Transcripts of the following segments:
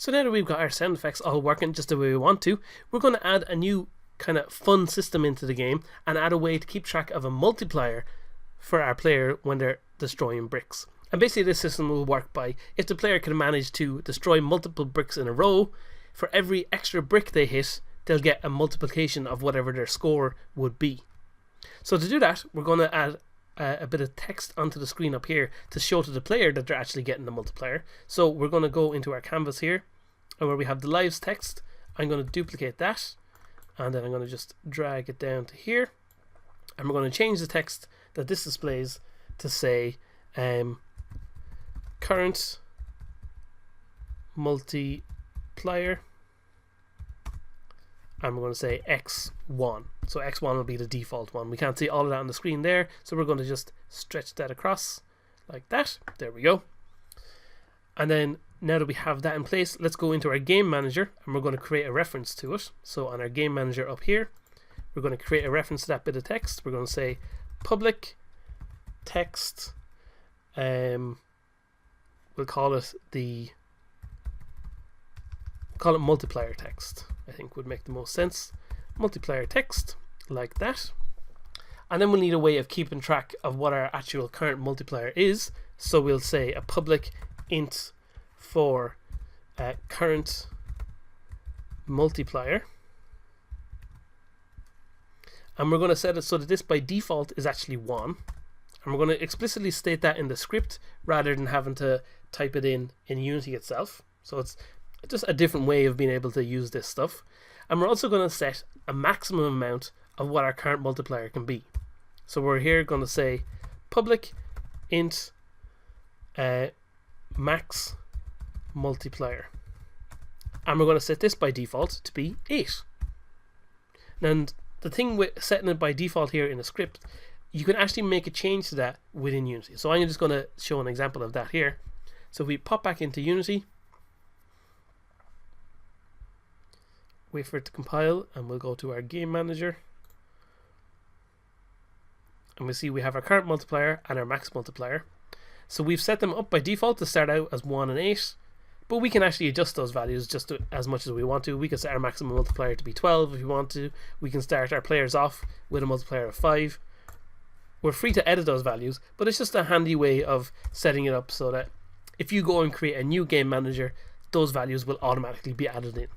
So now that we've got our sound effects all working just the way we want to, we're going to add a new kind of fun system into the game and add a way to keep track of a multiplier for our player when they're destroying bricks. And basically this system will work by, if the player can manage to destroy multiple bricks in a row, for every extra brick they hit, they'll get a multiplication of whatever their score would be. So to do that, we're going to add a bit of text onto the screen up here to show to the player that they're actually getting the multiplier. So we're going to go into our canvas here, and where we have the lives text, I'm going to duplicate that, and then I'm going to just drag it down to here, and we're going to change the text that this displays to say current multiplier, and we're going to say x1. So x1 will be the default one. We can't see all of that on the screen there, so we're going to just stretch that across like that. There we go. And then now that we have that in place, let's go into our game manager, and we're going to create a reference to it. So on our game manager up here, we're going to create a reference to that bit of text. We're going to say public text, we'll call it multiplier text. I think would make the most sense. Multiplier text, like that. And then we'll need a way of keeping track of what our actual current multiplier is. So we'll say a public int for current multiplier. And we're going to set it so that this by default is actually 1. And we're going to explicitly state that in the script rather than having to type it in Unity itself. So it's just a different way of being able to use this stuff. And we're also going to set a maximum amount of what our current multiplier can be. So we're here going to say public int max multiplier. And we're going to set this by default to be 8. And the thing with setting it by default here in the script, you can actually make a change to that within Unity. So I'm just going to show an example of that here. So if we pop back into Unity, wait for it to compile, and we'll go to our game manager, and we see we have our current multiplier and our max multiplier. So we've set them up by default to start out as 1 and 8, but we can actually adjust those values just as much as we want to. We can set our maximum multiplier to be 12 if we want to. We can start our players off with a multiplier of 5. We're free to edit those values, but it's just a handy way of setting it up so that if you go and create a new game manager, those values will automatically be added in.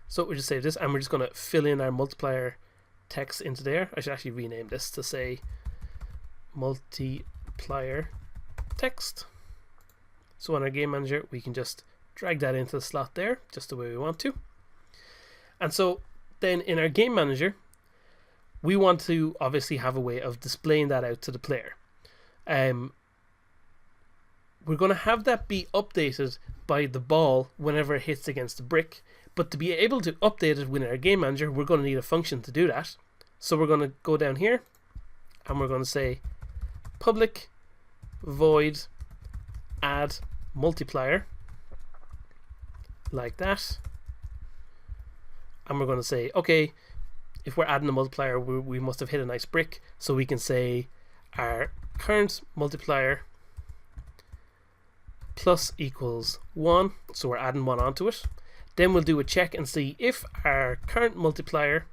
So we'll just save this, and we're just going to fill in our multiplier text into there. I should actually rename this to say multiplier text. So on our game manager, we can just drag that into the slot there, just the way we want to. And so then in our game manager, we want to obviously have a way of displaying that out to the player. We're going to have that be updated by the ball whenever it hits against the brick. But to be able to update it within our game manager, we're going to need a function to do that. So we're going to go down here, and we're going to say public void add multiplier, like that. And we're going to say, okay, if we're adding a multiplier, we must have hit a nice brick. So we can say our current multiplier plus equals 1. So we're adding 1 onto it. Then we'll do a check and see if our current multiplier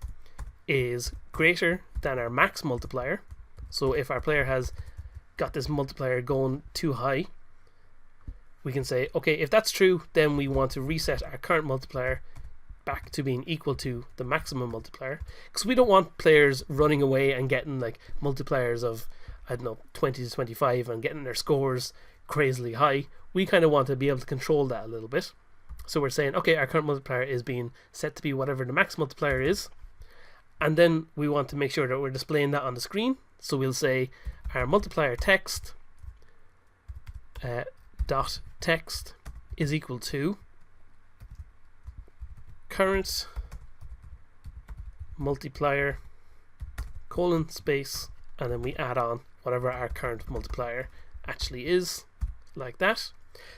is greater than our max multiplier. So if our player has got this multiplier going too high, we can say, okay, if that's true, then we want to reset our current multiplier back to being equal to the maximum multiplier, because we don't want players running away and getting like multipliers of, I don't know, 20 to 25 and getting their scores crazily high. We kind of want to be able to control that a little bit. So we're saying, okay, our current multiplier is being set to be whatever the max multiplier is, and then we want to make sure that we're displaying that on the screen. So we'll say our multiplier text dot text is equal to current multiplier colon space, and then we add on whatever our current multiplier actually is, like that.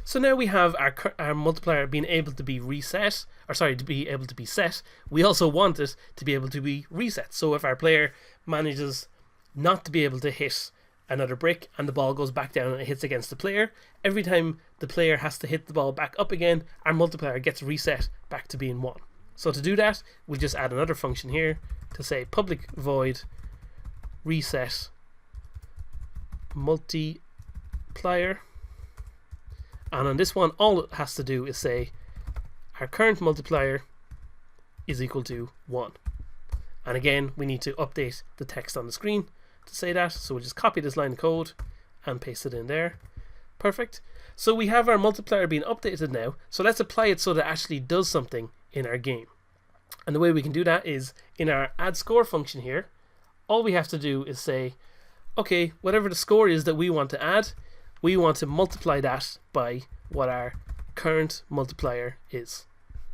So now we have our multiplier being able to be reset, or sorry, to be able to be set. We also want it to be able to be reset. So if our player manages not to be able to hit another brick, and the ball goes back down and it hits against the player. Every time the player has to hit the ball back up again, our multiplier gets reset back to being 1. So to do that, we just add another function here to say public void reset multiplier. And on this one, all it has to do is say our current multiplier is equal to 1. And again, we need to update the text on the screen to say that. So we'll just copy this line of code and paste it in there. Perfect. So we have our multiplier being updated now. So let's apply it so that it actually does something in our game. And the way we can do that is in our add score function here. All we have to do is say, okay, whatever the score is that we want to add, we want to multiply that by what our current multiplier is.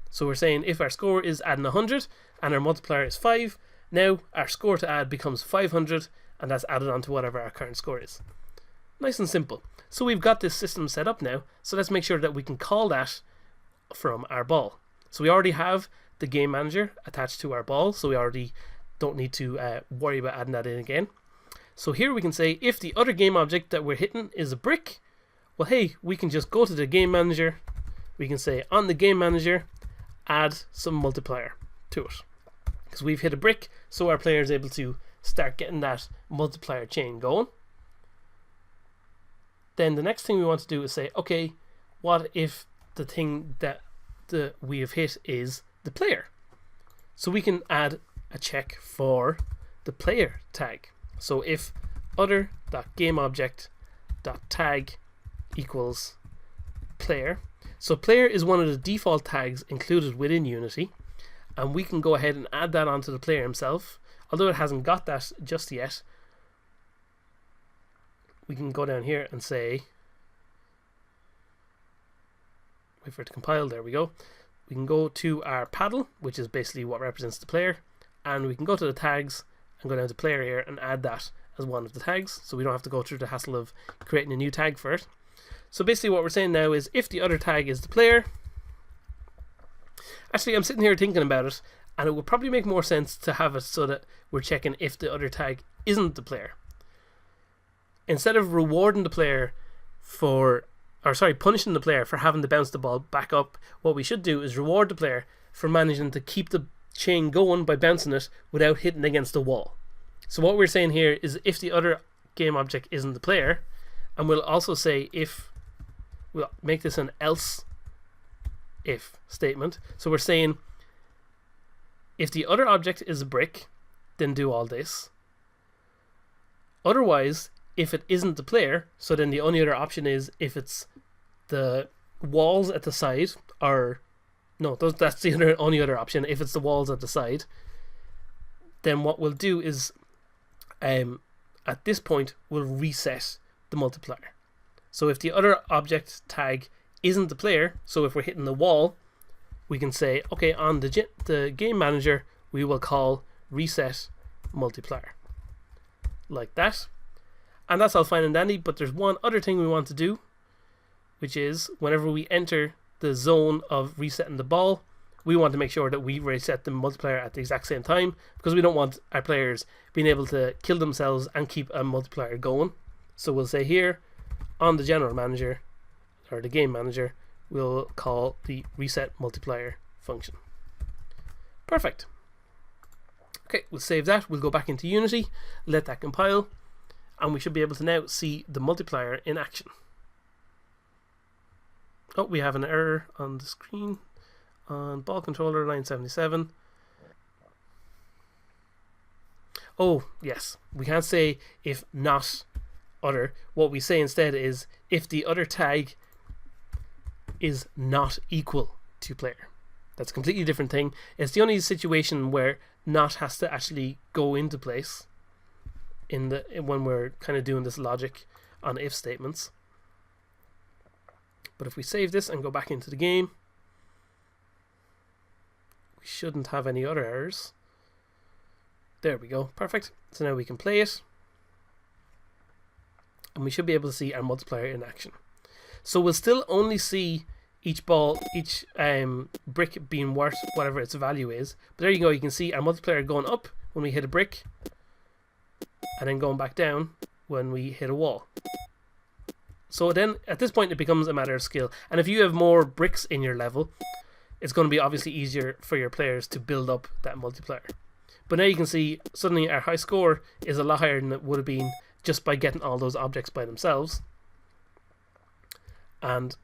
So we're saying if our score is adding 100 and our multiplier is 5, now our score to add becomes 500, and that's added on to whatever our current score is. Nice and simple. So we've got this system set up now, so let's make sure that we can call that from our ball. So we already have the game manager attached to our ball, so we already don't need to worry about adding that in again. So here we can say if the other game object that we're hitting is a brick, well hey, we can just go to the game manager, we can say on the game manager add some multiplier to it, because we've hit a brick, so our player is able to start getting that multiplier chain going. Then the next thing we want to do is say, okay, what if the thing that we have hit is the player? So we can add a check for the player tag. So if other.gameObject.tag equals player. So player is one of the default tags included within Unity, and we can go ahead and add that onto the player himself. Although it hasn't got that just yet, we can go down here and say, wait for it to compile, there we go. We can go to our paddle, which is basically what represents the player, and we can go to the tags and go down to player here and add that as one of the tags, so we don't have to go through the hassle of creating a new tag for it. So basically what we're saying now is if the other tag is the player, actually I'm sitting here thinking about it, and it would probably make more sense to have it so that we're checking if the other tag isn't the player. Instead of rewarding the player punishing the player for having to bounce the ball back up, what we should do is reward the player for managing to keep the chain going by bouncing it without hitting against the wall. So what we're saying here is if the other game object isn't the player, and we'll also say if, we'll make this an else if statement. So we're saying if the other object is a brick, then do all this. Otherwise, if it isn't the player, so then the only other option is if it's the walls at the side, or no, that's the only other option. If it's the walls at the side, then what we'll do is at this point we'll reset the multiplier. So if the other object tag isn't the player, so if we're hitting the wall, we can say, okay, on the game manager we will call reset multiplier, like that. And that's all fine and dandy, but there's one other thing we want to do, which is whenever we enter the zone of resetting the ball, we want to make sure that we reset the multiplier at the exact same time, because we don't want our players being able to kill themselves and keep a multiplier going. So we'll say here on the general manager, or the game manager, we'll call the reset multiplier function. Perfect. Okay, we'll save that. We'll go back into Unity, let that compile, and we should be able to now see the multiplier in action. Oh, we have an error on the screen on ball controller line 77. Oh, yes. We can't say if not other. What we say instead is if the other tag is not equal to player. That's a completely different thing. It's the only situation where not has to actually go into place when we're kind of doing this logic on if statements. But if we save this and go back into the game, we shouldn't have any other errors. There we go, perfect. So now we can play it, and we should be able to see our multiplier in action. So we'll still only see each brick being worth whatever its value is. But there you go, you can see our multiplier going up when we hit a brick, and then going back down when we hit a wall. So then at this point it becomes a matter of skill, and if you have more bricks in your level, it's going to be obviously easier for your players to build up that multiplier. But now you can see suddenly our high score is a lot higher than it would have been just by getting all those objects by themselves, and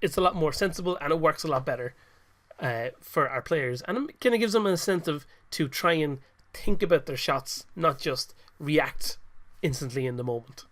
it's a lot more sensible and it works a lot better for our players, and it kind of gives them an incentive to try and think about their shots, not just react instantly in the moment.